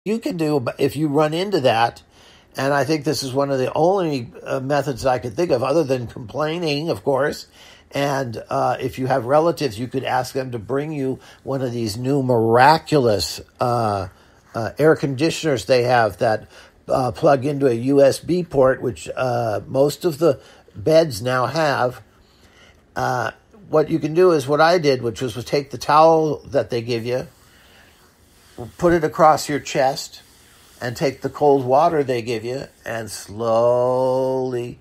you can do if you run into that, and I think this is one of the only methods I could think of, other than complaining, of course. And if you have relatives, you could ask them to bring you one of these new miraculous air conditioners they have that plug into a USB port, which most of the beds now have. What you can do is what I did, which was take the towel that they give you, put it across your chest, and take the cold water they give you and slowly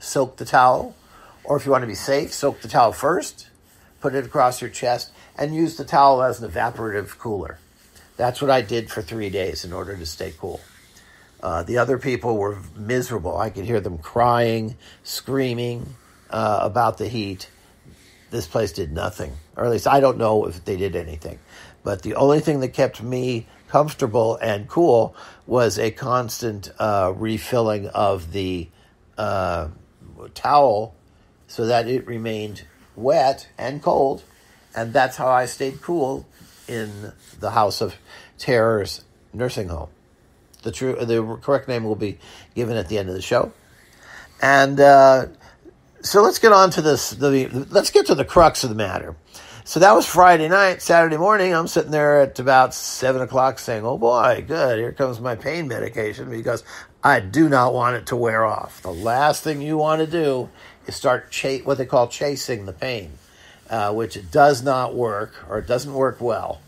soak the towel. Or if you want to be safe, soak the towel first, put it across your chest, and use the towel as an evaporative cooler. That's what I did for 3 days in order to stay cool. The other people were miserable. I could hear them crying, screaming about the heat. This place did nothing. Or at least I don't know if they did anything. But the only thing that kept me comfortable and cool was a constant refilling of the towel so that it remained wet and cold. And that's how I stayed cool in the House of Terrors nursing home. The correct name will be given at the end of the show. And so let's get on to this. Let's get to the crux of the matter. So that was Friday night. Saturday morning, I'm sitting there at about 7 o'clock saying, oh boy, good, here comes my pain medication, because I do not want it to wear off. The last thing you want to do is start what they call chasing the pain, which does not work, or it doesn't work well.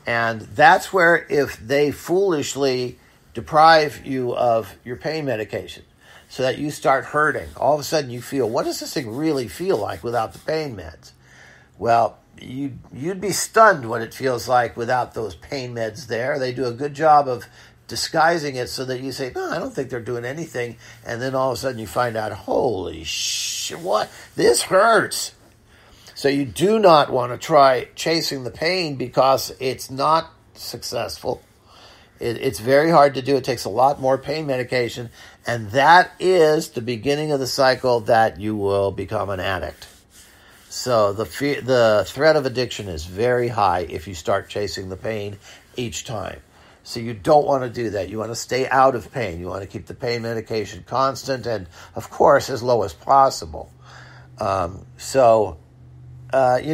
And that's where, if they foolishly deprive you of your pain medication so that you start hurting, all of a sudden you feel, what does this thing really feel like without the pain meds? Well, you'd be stunned what it feels like without those pain meds there. They do a good job of disguising it so that you say, no, I don't think they're doing anything. And then all of a sudden you find out, holy shit, what? This hurts. So you do not want to try chasing the pain, because it's not successful. It's very hard to do. It takes a lot more pain medication. And that is the beginning of the cycle that you will become an addict. So the threat of addiction is very high if you start chasing the pain each time. So you don't want to do that. You want to stay out of pain. You want to keep the pain medication constant and, of course, as low as possible. You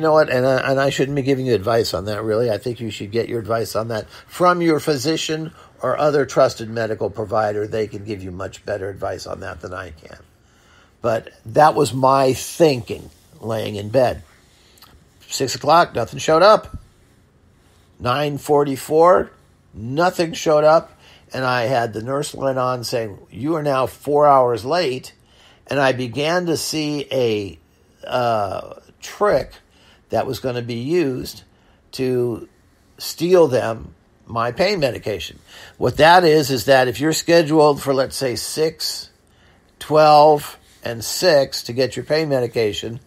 know what? And I shouldn't be giving you advice on that, really. I think you should get your advice on that from your physician or other trusted medical provider. They can give you much better advice on that than I can. But that was my thinking, laying in bed. 6 o'clock, nothing showed up. 9:44, nothing showed up. And I had the nurse line on saying, you are now 4 hours late. And I began to see a trick that was going to be used to steal them my pain medication. What that is that if you're scheduled for, let's say, 6, 12, and 6 to get your pain medication,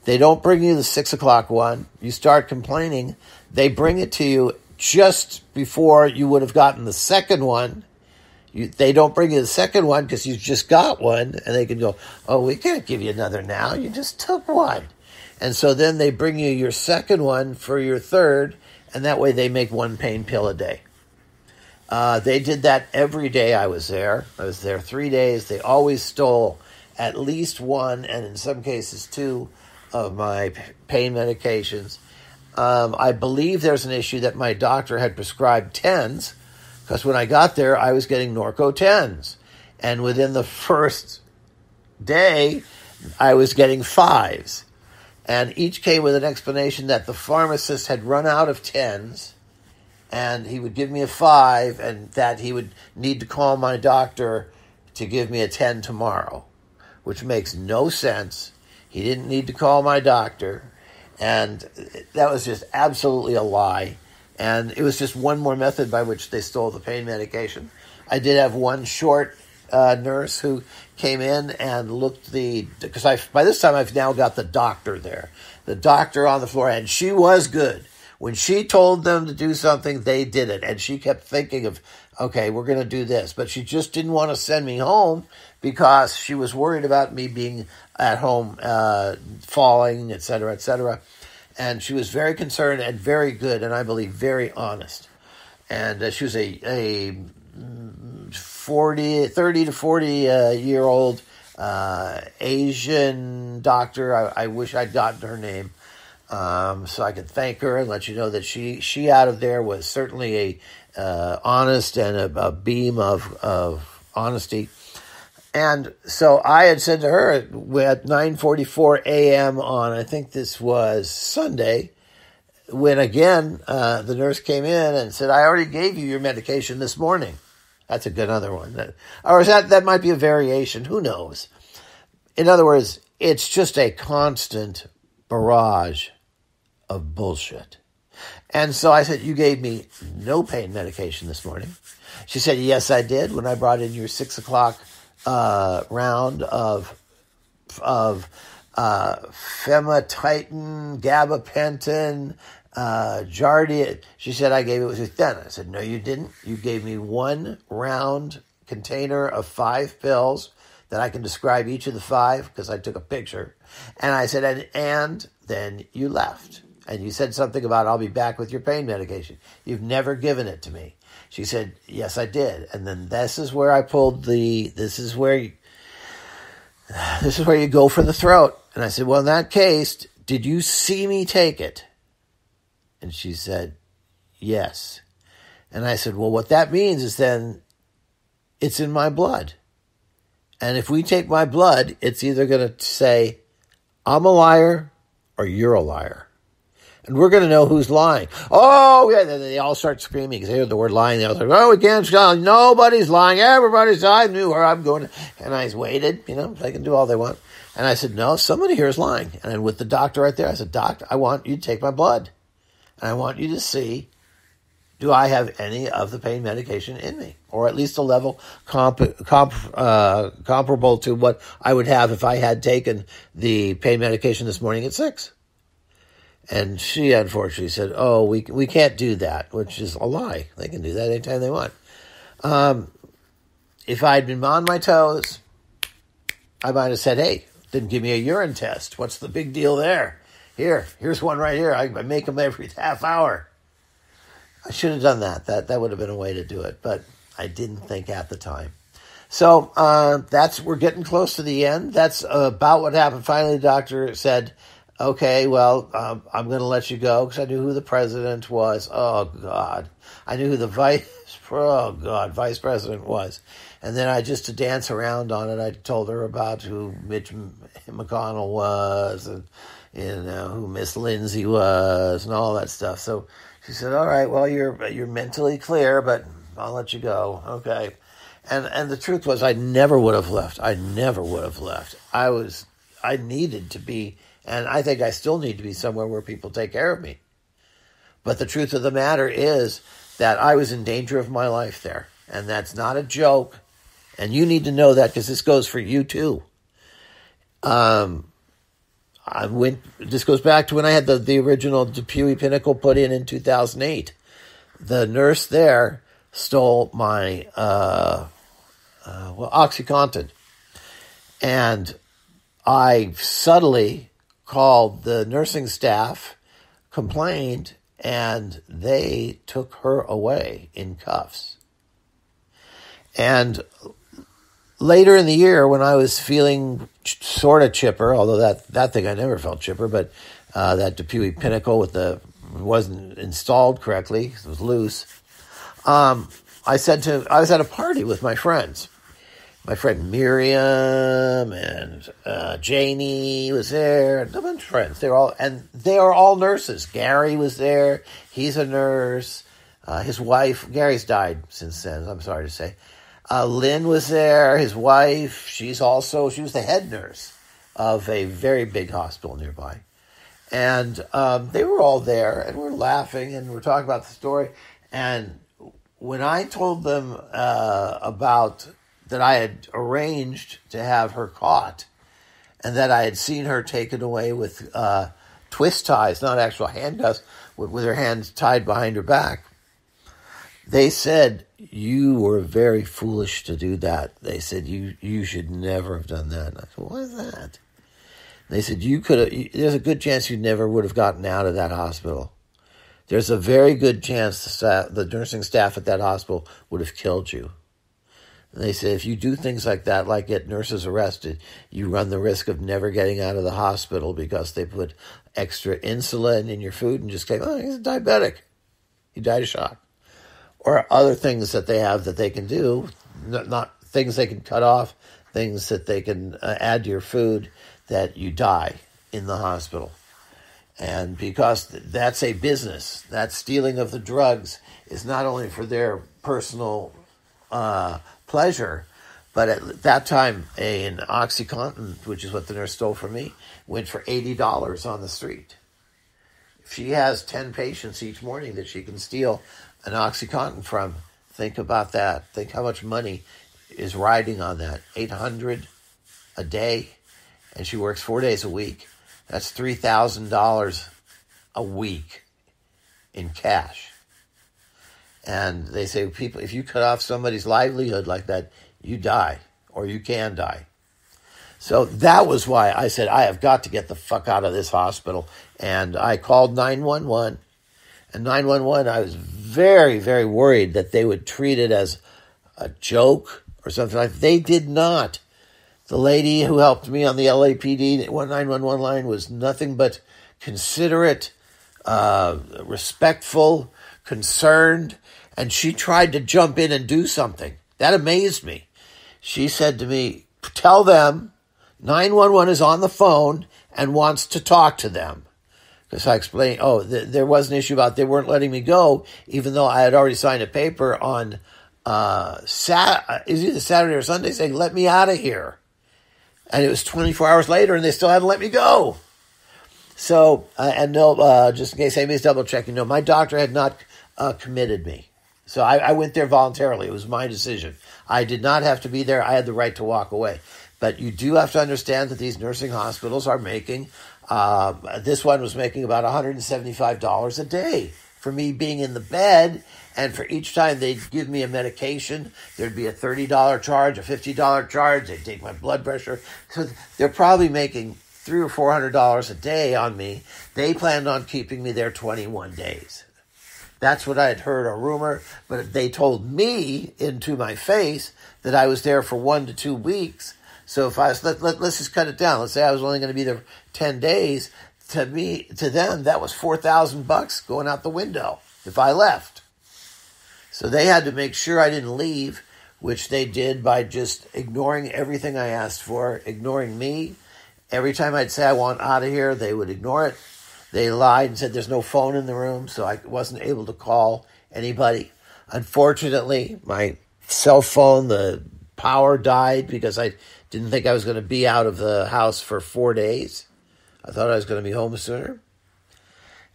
they don't bring you the 6 o'clock one. You start complaining. They bring it to you just before you would have gotten the second one. They don't bring you the second one because you just got one, and they can go, oh, we can't give you another now. You just took one. And so then they bring you your second one for your third, and that way they make one pain pill a day. They did that every day I was there. I was there 3 days. They always stole at least one, and in some cases 2, of my pain medications. I believe there's an issue that my doctor had prescribed 10s, because when I got there, I was getting Norco 10s. And within the first day, I was getting 5s. And each came with an explanation that the pharmacist had run out of 10s, and he would give me a 5, and that he would need to call my doctor to give me a 10 tomorrow, which makes no sense. He didn't need to call my doctor, and that was just absolutely a lie. And it was just one more method by which they stole the pain medication. I did have one short nurse who came in and looked because by this time I've now got the doctor there. The doctor on the floor, and she was good. When she told them to do something, they did it. And she kept thinking of, okay, we're going to do this. But she just didn't want to send me home because she was worried about me being at home, falling, et cetera, and she was very concerned and very good, and I believe very honest. and she was a 30 to 40 year old Asian doctor. I wish I'd gotten her name so I could thank her and let you know that she out of there was certainly a honest and a beam of honesty. And so I had said to her at 9:44 a.m. on, I think this was Sunday, when again the nurse came in and said, I already gave you your medication this morning. That's a good other one. Or is that might be a variation. Who knows? In other words, it's just a constant barrage of bullshit. And so I said, you gave me no pain medication this morning. She said, yes, I did. When I brought in your 6 o'clock round of Fematitin, gabapentin, Jardiance. She said, I gave it with then. I said, no, you didn't. You gave me one round container of 5 pills that I can describe each of the 5 because I took a picture. And I said, and then you left. And you said something about, I'll be back with your pain medication. You've never given it to me. She said, yes, I did. And then this is where I pulled this is where you go for the throat. And I said, well, in that case, did you see me take it? And she said, yes. And I said, well, what that means is then it's in my blood. And if we take my blood, it's either going to say, I'm a liar or you're a liar. And we're going to know who's lying. Oh, yeah. Then they all start screaming because they hear the word lying. They all say, oh, we can't. Nobody's lying. Everybody's lying. I knew her. I'm going to. And I waited. They can do all they want. And I said, no, somebody here is lying. And with the doctor right there, I said, Doc, I want you to take my blood. And I want you to see, do I have any of the pain medication in me? Or at least a level comparable to what I would have if I had taken the pain medication this morning at 6. And she unfortunately said, oh, we can't do that, which is a lie. They can do that anytime they want. If I'd been on my toes, I might have said, hey, didn't give me a urine test. What's the big deal there? Here's one right here. I make them every half hour. I should have done that. That would have been a way to do it, but I didn't think at the time. So we're getting close to the end. That's about what happened. Finally, the doctor said, okay, well, I'm going to let you go because I knew who the president was. Oh, God. I knew who the vice president was. And then to dance around on it, I told her about who Mitch McConnell was and who Miss Lindsay was and all that stuff. So she said, all right, well, you're mentally clear, but I'll let you go. Okay. And the truth was I never would have left. I needed to be. And I think I still need to be somewhere where people take care of me. But the truth of the matter is that I was in danger of my life there. And that's not a joke. And you need to know that because this goes for you too. This goes back to when I had the original Depuy Pinnacle put in 2008. The nurse there stole my OxyContin. And I subtly called the nursing staff, complained, and they took her away in cuffs. And later in the year, when I was feeling sort of chipper, although that thing I never felt chipper, but that Depuy Pinnacle wasn't installed correctly, it was loose. I was at a party with my friends. My friend Miriam and Janie was there, and a bunch of friends. They are all nurses. Gary was there. He's a nurse. His wife, Gary's died since then, I'm sorry to say. Lynn was there, his wife. She was the head nurse of a very big hospital nearby. And they were all there, and we're laughing, and we're talking about the story. And when I told them about that I had arranged to have her caught, and that I had seen her taken away with twist ties, not actual handcuffs, with her hands tied behind her back, they said, you were very foolish to do that. They said, you should never have done that. And I said, why is that? They said, there's a good chance you never would have gotten out of that hospital. there's a very good chance the nursing staff at that hospital would have killed you. And they say if you do things like that, like get nurses arrested, you run the risk of never getting out of the hospital because they put extra insulin in your food and just say, oh, he's a diabetic. He died of shock. Or other things that they have that they can do, not things they can cut off, things that they can add to your food that you die in the hospital. And because that's a business, that stealing of the drugs is not only for their personal pleasure, but at that time, an OxyContin, which is what the nurse stole from me, went for $80 on the street. If she has 10 patients each morning that she can steal an OxyContin from, think about that. Think how much money is riding on that. $800 a day, and she works 4 days a week. That's $3,000 a week in cash. And they say, people, if you cut off somebody's livelihood like that, you die, or you can die. So that was why I said, I have got to get the fuck out of this hospital. And I called 911. And 911, I was very, very worried that they would treat it as a joke or something like that. They did not. The lady who helped me on the LAPD 911 line was nothing but considerate, respectful, concerned, and she tried to jump in and do something. That amazed me. She said to me, tell them 911 is on the phone and wants to talk to them. Because I explained, there was an issue about they weren't letting me go, even though I had already signed a paper on it was either Saturday or Sunday saying, let me out of here. And it was 24 hours later, and they still hadn't let me go. So, just in case anybody's double-checking, no, my doctor had not committed me. So I went there voluntarily. It was my decision. I did not have to be there. I had the right to walk away. But you do have to understand that these nursing hospitals are making, this one was making about $175 a day for me being in the bed. And for each time they'd give me a medication, there'd be a $30 charge, a $50 charge. They'd take my blood pressure. So they're probably making $300 or $400 a day on me. They planned on keeping me there 21 days. That's what I had heard, a rumor, but they told me into my face that I was there for 1 to 2 weeks. So if I was, let's just cut it down. Let's say I was only going to be there 10 days. To them, that was $4,000 going out the window if I left. So they had to make sure I didn't leave, which they did by just ignoring everything I asked for, ignoring me. Every time I'd say I want out of here, they would ignore it. They lied and said there's no phone in the room, so I wasn't able to call anybody. Unfortunately, my cell phone, the power died because I didn't think I was going to be out of the house for 4 days. I thought I was going to be home sooner.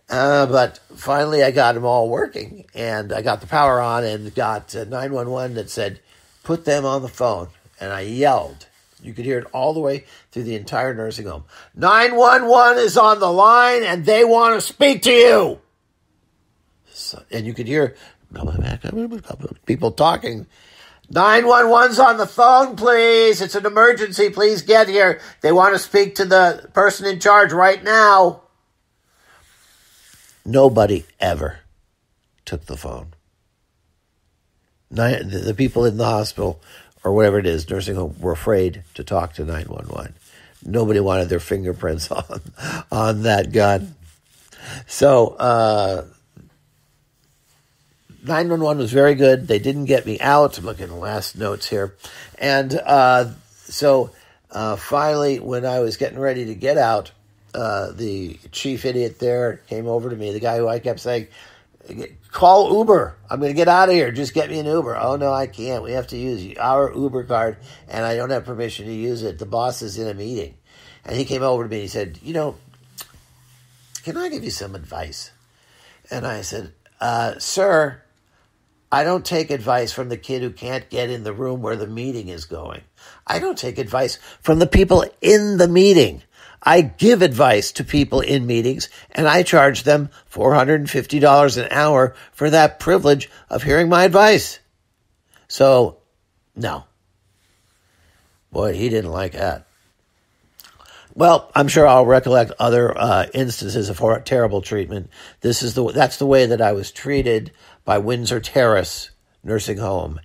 But finally I got them all working, and I got the power on and got 911 that said, put them on the phone. And I yelled. You could hear it all the way through the entire nursing home. 911 is on the line, and they want to speak to you. So, and you could hear people talking. 911's on the phone, please. It's an emergency. Please get here. They want to speak to the person in charge right now. Nobody ever took the phone. The people in the hospital or whatever it is, nursing home, were afraid to talk to 911. Nobody wanted their fingerprints on that gun. So 911 was very good. They didn't get me out. I'm looking at the last notes here. And so finally, when I was getting ready to get out, the chief idiot there came over to me, the guy who I kept saying, call Uber. I'm going to get out of here. Just get me an Uber. Oh, no, I can't. We have to use our Uber card, and I don't have permission to use it. The boss is in a meeting. And he came over to me and he said, can I give you some advice? And I said, sir, I don't take advice from the kid who can't get in the room where the meeting is going. I don't take advice from the people in the meeting. I give advice to people in meetings, and I charge them $450 an hour for that privilege of hearing my advice. So, no. Boy, he didn't like that. Well, I'm sure I'll recollect other instances of terrible treatment. That's the way that I was treated by Windsor Terrace Nursing Home